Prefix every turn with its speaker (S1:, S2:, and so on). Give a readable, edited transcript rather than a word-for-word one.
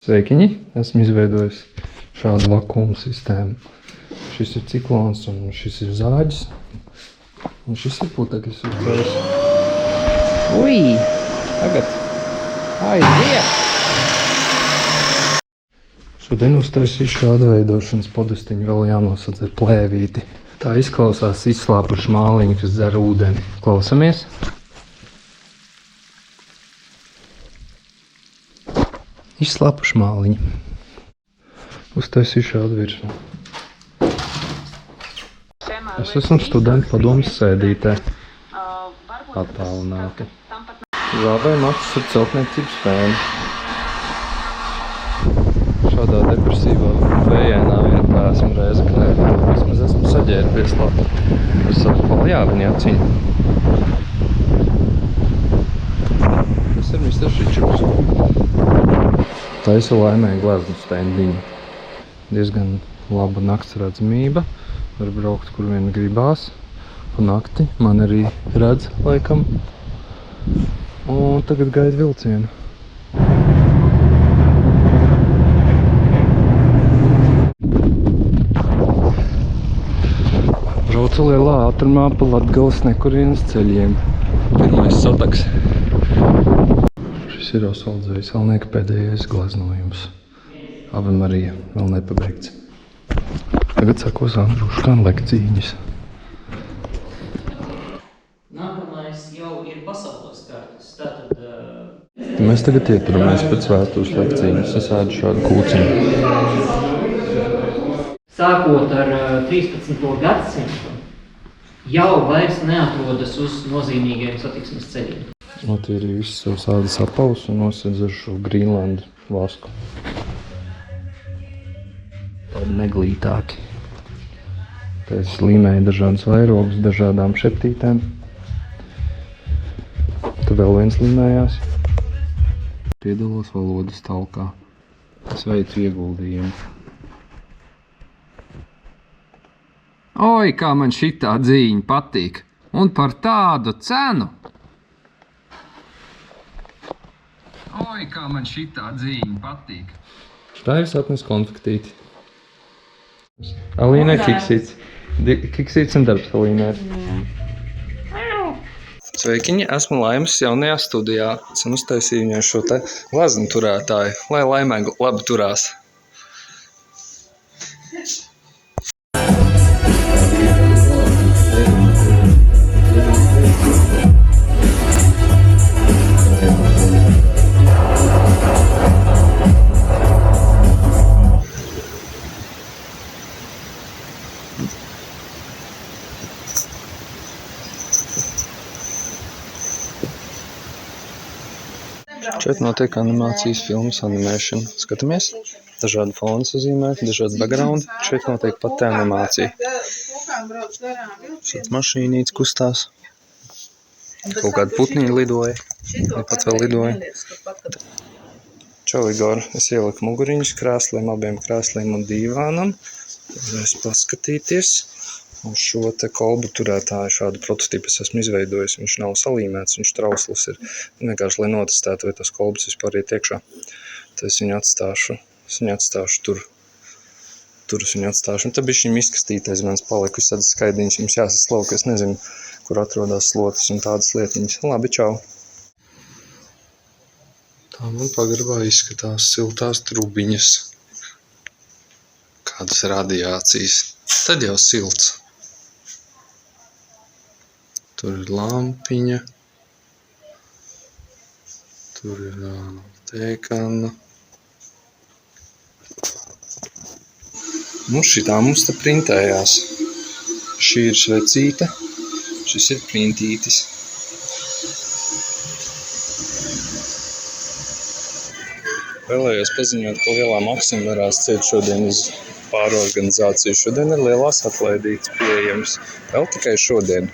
S1: Sveikiņi! Esmu izveidojis šādu vakuuma sistēmu. Šis ir ciklons un šis ir zāģis. Un šis ir putekļs uz ceļas. Ui! Tagad! Aiziet! Šodien uztaisīšu šādu veidošanas podestiņu, vēl jānosadz ar plēvīti. Tā izklausās izslāpuši māliņi, kas dzer ūdeni. Klausamies! Izslāpuši māliņi. Uztaisīju šādu virsmu. Es esmu studentu padomes sēdītē. Attālināti. Zābēju matus ar celtniecības fēnu. Šādā depresīvā vējainā vietā esmu Rēzeknē. Vismaz esmu saģērbies labi. Ar savu paljāviņu aciņu. Tas ir Mr. Šičuks. Taisu laimēju gleznu stendiņu. Diezgan laba naktsredzamība. Var braukt, kur vien gribās. Pa nakti man arī redz, laikam. Un tagad gaidu vilcienu. Braucu lielā ātrumā pa Latgales nekurienes ceļiem. Pirmais sataks. Šis ir Osvalds Veisalnieka pēdējais gleznojums. Ave Marija vēl nepabeigts. Tagad sakos Andruškāna lekcīņas.
S2: Nākamais jau ir pasaules kartas. Tātad...
S1: Mēs tagad ieturamies pēc vēstures lekcīņas. Es ēdu šādu kūciņu.
S2: Sākot ar 13. gadsimtu, jau vairs neatrodas uz nozīmīgiem satiksmes ceļiem.
S1: Notīrīju visu savus ādas apavus un nosedzu ar šo Grīnlandu vasku. Tādi neglītāki. Te es līmēju dažādas vairogus, dažādām šeptītēm. Te vēl viens līmējās. Piedalos valodas talkā. Es veicu ieguldījumu. Oi, kā man šitā dzīņa patīk! Un par tādu cenu! Oi, kā man šitā dzīņa patīk! Štāvis atnes konfektīti. Alīnai kiksīts. Kiksīts un darbs Alīnai. Sveikiņi, esmu Laimas jaunajā studijā. Esmu uztaisīju viņai šo te gleznu turētāju, lai Laimai labi turās. Šeit notiek animācijas filmas animēšana. Skatāmies, dažādi foni sazīmēti, dažādi backgroundi. Šeit notiek pati animācija. Šeit mašīnītes kustās. Kaut kādi putniņi lidoja. Vai pats vēl lidoja. Čau, Igor. Es ieliku muguriņus krēsliem, abiem krēsliem un dīvānam. Varēs paskatīties. Un šo te kolbu turētāju šādu prototipu es esmu izveidojis. Viņš nav salīmēts, viņš trausls ir. Vienkārši, lai notestētu, vai tas kolbas vispār iet iekšā. Tad es viņu atstāšu. Es viņu atstāšu tur. Tur es viņu atstāšu. Un tad bišķiņ izkastītais mans palikusi tāds skaidiņš. Jums jāsaslauka, es nezinu, kur atrodas slotas un tādas lietiņas. Labi, čau! Tā man pagrabā izskatās siltās trubiņas. Kādas radiācijas. Tad jau silts. Tur ir lampiņa, tur ir tēkana. Nu, šitā mums te printējās. Šī ir svecīte, šis ir printītis. Vēlējos paziņot, ka Lielā Maksima varās ciet šodien uz pārorganizāciju. Šodien ir lielās atlaidītes pieejams. Vēl tikai šodien.